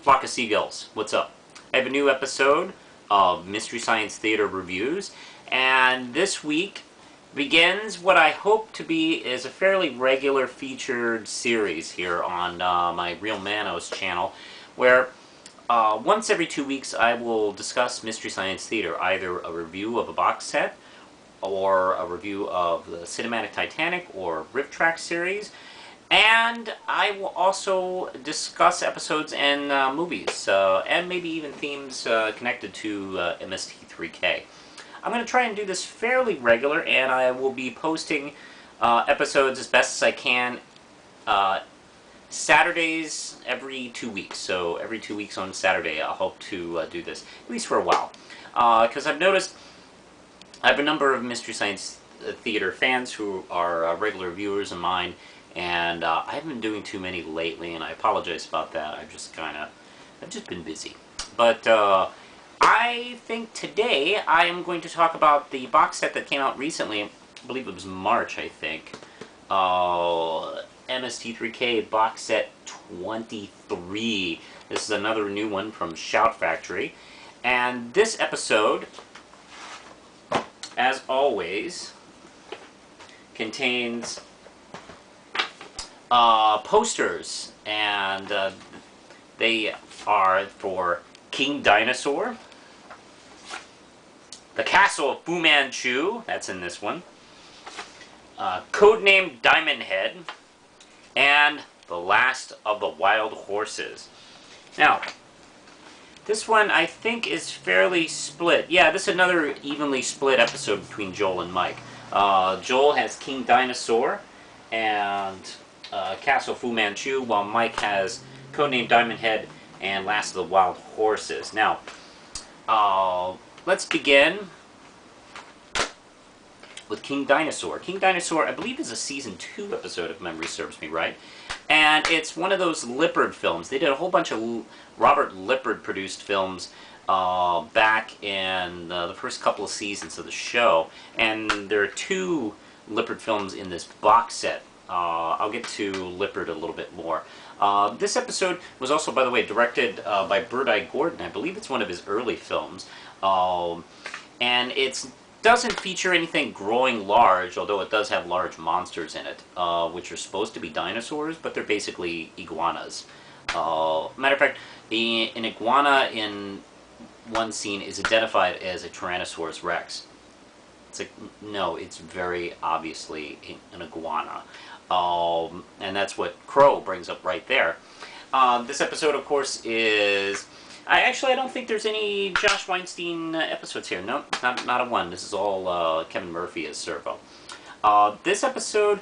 Flock of Seagulls, what's up? I have a new episode of Mystery Science Theater Reviews, and this week begins what I hope to be is a fairly regular featured series here on my Real Manos channel, where once every 2 weeks I will discuss Mystery Science Theater, either a review of a box set, or a review of the Cinematic Titanic or Rift Track series, and I will also discuss episodes and movies, and maybe even themes connected to MST3K. I'm going to try and do this fairly regular, and I will be posting episodes as best as I can Saturdays every 2 weeks. So every 2 weeks on Saturday I'll hope to do this, at least for a while. Because I've noticed I have a number of Mystery Science Theater fans who are regular viewers of mine, and I haven't been doing too many lately, and I apologize about that. I've just been busy. But I think today I am going to talk about the box set that came out recently. I believe it was March, I think. MST3K Box Set 23. This is another new one from Shout Factory. And this episode, as always, contains posters, and they are for King Dinosaur, the Castle of Fu Manchu, that's in this one, Codename Diamond Head, and The Last of the Wild Horses. Now, this one I think is fairly split. Yeah, this is another evenly split episode between Joel and Mike. Joel has King Dinosaur and Castle Fu Manchu, while Mike has Codename Diamond Head and Last of the Wild Horses. Now, let's begin with King Dinosaur. King Dinosaur, I believe, is a Season 2 episode, if memory serves me right. And it's one of those Lippard films. They did a whole bunch of Robert Lippard-produced films back in the first couple of seasons of the show. And there are 2 Lippard films in this box set. I'll get to Lippard a little bit more. This episode was also, by the way, directed by Bird-Eye Gordon. I believe it's one of his early films. And it doesn't feature anything growing large, although it does have large monsters in it, which are supposed to be dinosaurs, but they're basically iguanas. Matter of fact, an iguana in one scene is identified as a Tyrannosaurus Rex. It's like, no, it's very obviously an iguana. And that's what Crow brings up right there. This episode, of course, is... I don't think there's any Josh Weinstein episodes here. No, not a one. This is all Kevin Murphy as Servo. This episode...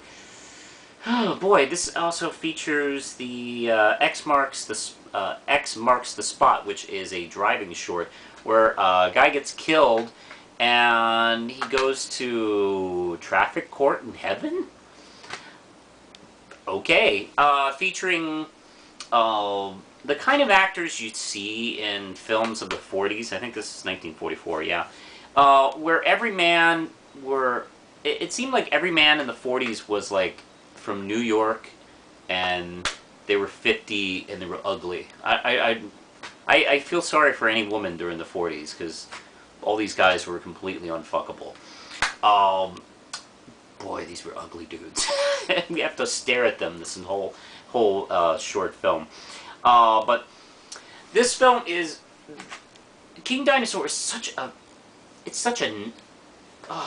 Oh boy, this also features the X Marks the Spot, which is a driving short where a guy gets killed and he goes to traffic court in heaven? Okay. Featuring the kind of actors you'd see in films of the 40s. I think this is 1944, yeah. Where every man were... It seemed like every man in the 40s was like from New York, and they were 50 and they were ugly. I feel sorry for any woman during the 40s, because all these guys were completely unfuckable. Boy, these were ugly dudes. We have to stare at them this whole short film. But this film is... King Dinosaur is such a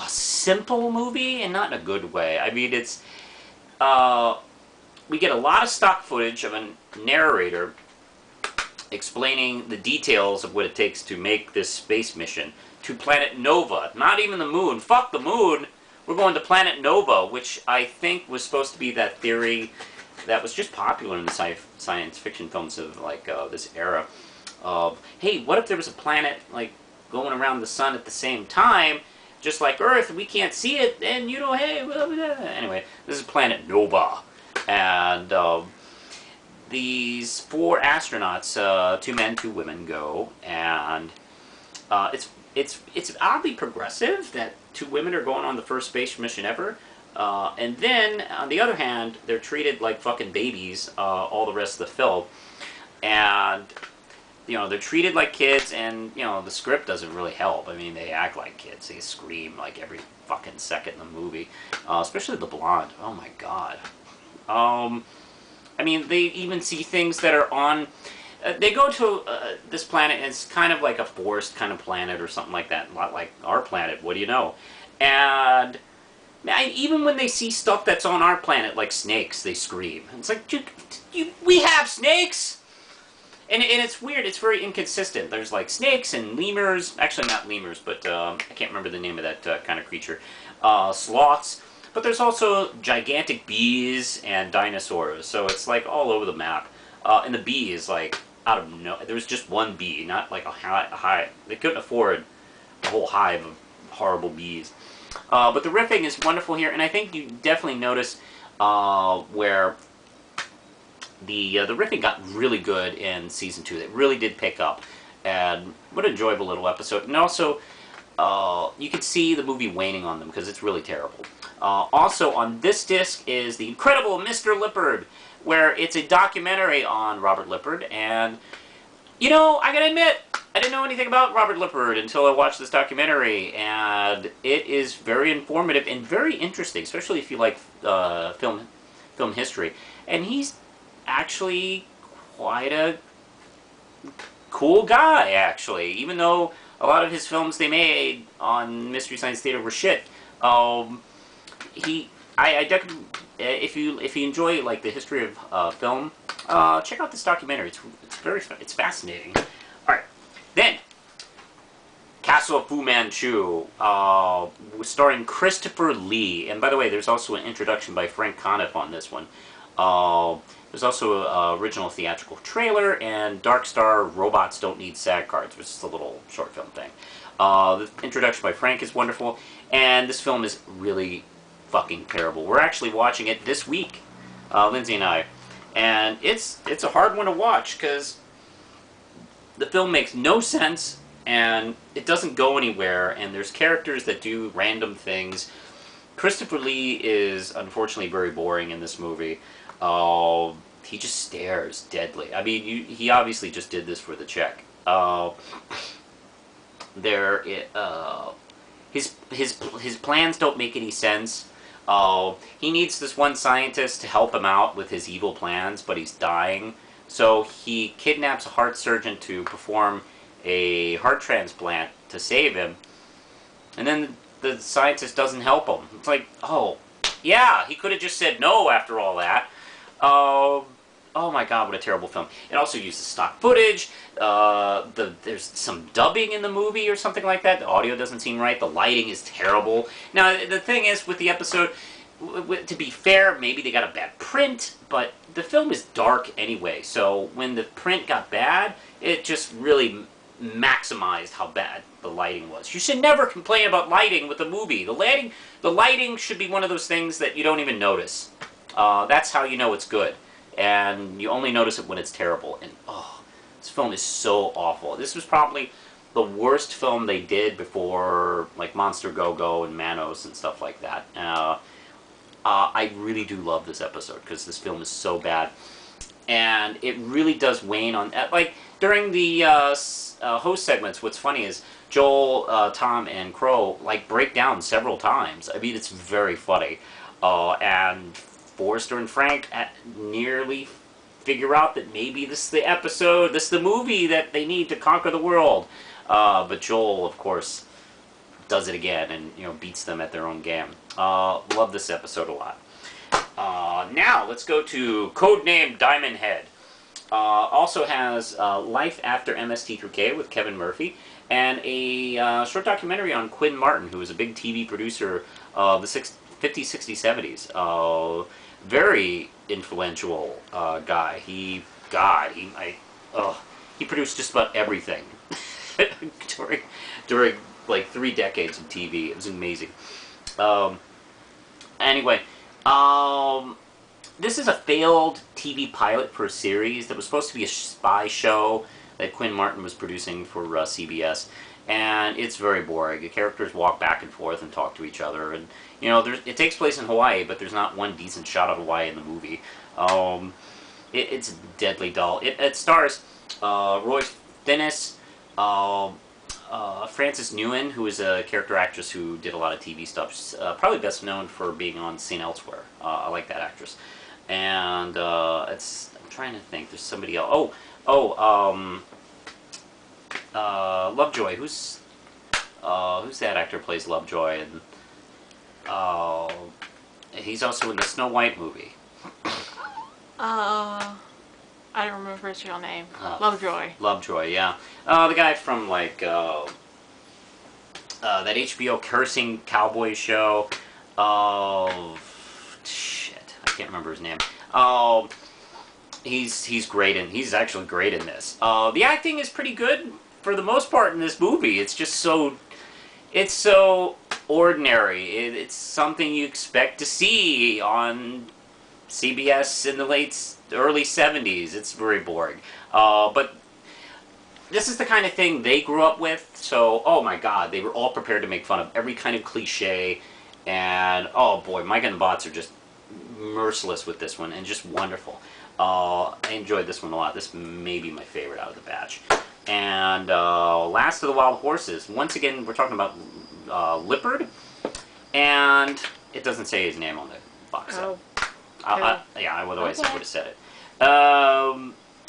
simple movie, and not in a good way. I mean, it's... we get a lot of stock footage of a narrator explaining the details of what it takes to make this space mission to Planet Nova. Not even the moon. Fuck the moon! We're going to Planet Nova, which I think was supposed to be that theory that was just popular in the science fiction films of like this era of, hey, what if there was a planet like going around the sun at the same time, just like Earth, we can't see it, and you know, hey, blah, blah, blah. Anyway, this is Planet Nova, and these 4 astronauts, 2 men, 2 women, go, and it's oddly progressive that 2 women are going on the first space mission ever. And then, on the other hand, they're treated like fucking babies all the rest of the film. And they're treated like kids, and the script doesn't really help. I mean, they act like kids. They scream like every fucking second in the movie, especially the blonde. Oh my god. I mean, they even see things that are on. They go to this planet, and it's kind of like a forest kind of planet or something like that. A lot like our planet. What do you know? And even when they see stuff that's on our planet, like snakes, they scream. It's like, dude, we have snakes! And it's weird. It's very inconsistent. There's like snakes and lemurs. Actually, not lemurs, but I can't remember the name of that kind of creature. Sloths. But there's also gigantic bees and dinosaurs. So it's like all over the map. And the bee is like out of no... There was just one bee, not like a hive. They couldn't afford a whole hive of horrible bees. But the riffing is wonderful here, and I think you definitely notice where the riffing got really good in season 2. It really did pick up, and what an enjoyable little episode. And also, you can see the movie waning on them because it's really terrible. Also, on this disc is the incredible Mr. Lippard, where it's a documentary on Robert Lippard, and I gotta admit, I didn't know anything about Robert Lippard until I watched this documentary, and it is very informative and very interesting, especially if you like film history. And he's actually quite a cool guy, actually, even though a lot of his films they made on Mystery Science Theater were shit. If you enjoy like the history of film, check out this documentary. It's fascinating. All right, then Castle of Fu Manchu, starring Christopher Lee. And by the way, there's also an introduction by Frank Conniff on this one. There's also an original theatrical trailer and Dark Star Robots Don't Need SAG Cards, which is a little short film thing. The introduction by Frank is wonderful, and this film is really fucking terrible. We're actually watching it this week, Lindsay and I, and it's a hard one to watch because the film makes no sense and it doesn't go anywhere, and there's characters that do random things. Christopher Lee is unfortunately very boring in this movie. He just stares deadly. I mean, he obviously just did this for the check. His plans don't make any sense. He needs this one scientist to help him out with his evil plans, but he's dying. So he kidnaps a heart surgeon to perform a heart transplant to save him. And then the scientist doesn't help him. It's like, oh, yeah, he could have just said no after all that. Oh my god, what a terrible film. It also uses stock footage. There's some dubbing in the movie or something like that. The audio doesn't seem right. The lighting is terrible. Now, the thing is, with the episode, to be fair, maybe they got a bad print, but the film is dark anyway. So when the print got bad, it just really maximized how bad the lighting was. You should never complain about lighting with a movie. The lighting should be one of those things that you don't even notice. That's how you know it's good. And you only notice it when it's terrible. And, oh, this film is so awful. This was probably the worst film they did before, like, Monster Go-Go and Manos and stuff like that. I really do love this episode, because this film is so bad. And it really does wane on... Like, during the host segments, what's funny is Joel, Tom, and Crow, like, break down several times. I mean, it's very funny. And Forrester and Frank nearly figure out that maybe this is the episode, this is the movie that they need to conquer the world. But Joel, of course, does it again and, beats them at their own game. Love this episode a lot. Now, let's go to Codename Diamond Head. Also has Life After MST3K with Kevin Murphy, and a short documentary on Quinn Martin, who was a big TV producer of the 50s, 60s, 70s. Very influential guy. He produced just about everything during like 3 decades of TV. It was amazing. Anyway, this is a failed TV pilot for a series that was supposed to be a spy show that Quinn Martin was producing for CBS, and it's very boring. The characters walk back and forth and talk to each other, and it takes place in Hawaii, but there's not one decent shot of Hawaii in the movie. It's deadly dull. It stars Roy Dennis, Frances Nguyen, who is a character actress who did a lot of TV stuff. She's probably best known for being on St. Elsewhere. I like that actress. And I'm trying to think. There's somebody else. Lovejoy. Who's that actor who plays Lovejoy? And he's also in the Snow White movie. I don't remember his real name. Lovejoy. Lovejoy, yeah. The guy from like that HBO cursing cowboy show. Shit, I can't remember his name. He's great he's actually great in this. The acting is pretty good for the most part in this movie. It's just so ordinary. It's something you expect to see on CBS in the early 70s. It's very boring. But this is the kind of thing they grew up with, so, oh my god, they were all prepared to make fun of every kind of cliche, and, oh boy, Mike and the Bots are just merciless with this one, and just wonderful. I enjoyed this one a lot. This may be my favorite out of the batch. And Last of the Wild Horses. Once again, we're talking about Lippard, and it doesn't say his name on the box set. Oh. Yeah, otherwise I would have said it.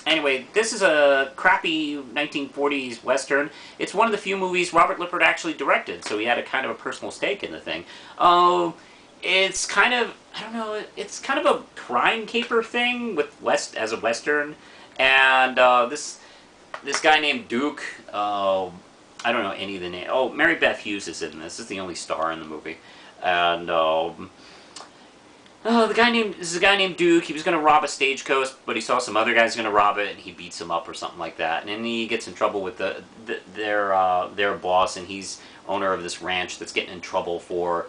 Anyway, this is a crappy 1940s Western. It's one of the few movies Robert Lippard actually directed, so he had a kind of a personal stake in the thing. It's kind of, I don't know, it's kind of a crime caper thing with as a Western. And this guy named Duke, I don't know any of the names. Oh, Mary Beth Hughes is in this. This is the only star in the movie. And this is a guy named Duke. He was going to rob a stagecoach, but he saw some other guys going to rob it, and he beats him up or something like that. And then he gets in trouble with their boss, and he's owner of this ranch that's getting in trouble for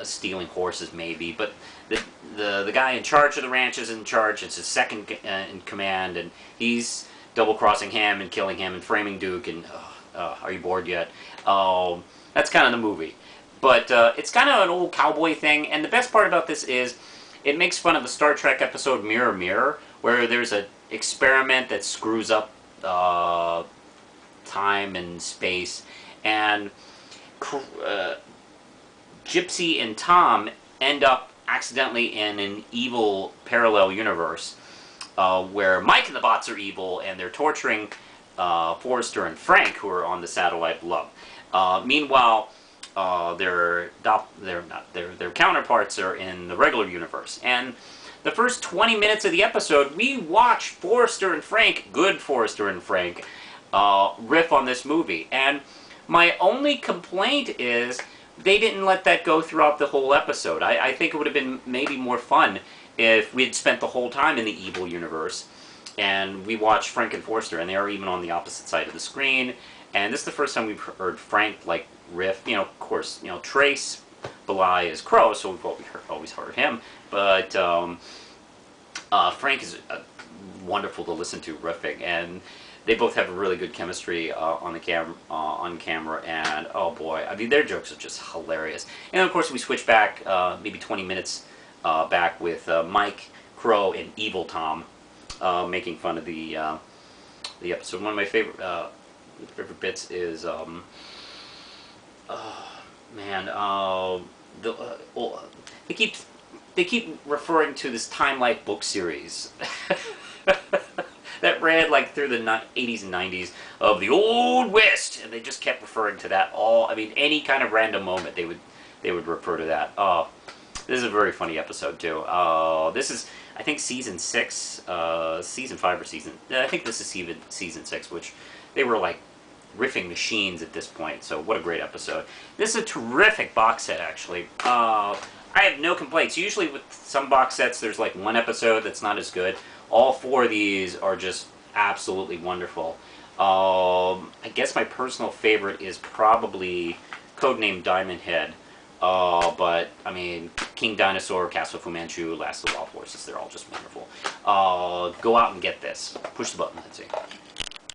stealing horses, maybe. But the guy in charge of the ranch is in charge. It's his second in command, and he's double-crossing him and killing him and framing Duke. And are you bored yet? That's kind of the movie. But it's kind of an old cowboy thing, and the best part about this is it makes fun of the Star Trek episode Mirror Mirror, where there's an experiment that screws up time and space, and Gypsy and Tom end up accidentally in an evil parallel universe where Mike and the Bots are evil, and they're torturing Forrester and Frank, who are on the satellite Love. Meanwhile, their counterparts are in the regular universe. And the first 20 minutes of the episode, we watch Forrester and Frank, good Forrester and Frank, riff on this movie. And my only complaint is they didn't let that go throughout the whole episode. I think it would have been maybe more fun if we had spent the whole time in the evil universe and we watched Frank and Forrester, and they are even on the opposite side of the screen. And this is the first time we've heard Frank, like, riff. You know, of course, you know, Trace Belay is Crow, so we've always heard him. But Frank is wonderful to listen to riffing, and they both have a really good chemistry on camera. And oh boy, I mean, their jokes are just hilarious. And of course, we switch back maybe 20 minutes back with Mike, Crow, and Evil Tom making fun of the episode. One of my favorite bits is they keep referring to this Time Life book series that ran like through the 80s and 90s of the Old West, and they just kept referring to that any kind of random moment they would refer to that. This is a very funny episode too. This is, I think, season 6, season 5 or I think this is season 6, which they were like riffing machines at this point, so what a great episode. This is a terrific box set, actually. I have no complaints. Usually with some box sets, there's like one episode that's not as good. All 4 of these are just absolutely wonderful. I guess my personal favorite is probably Codename Diamond Head. But, I mean, King Dinosaur, Castle of Fu Manchu, Last of the Wild Horses, they're all just wonderful. Go out and get this. Push the button, let's see.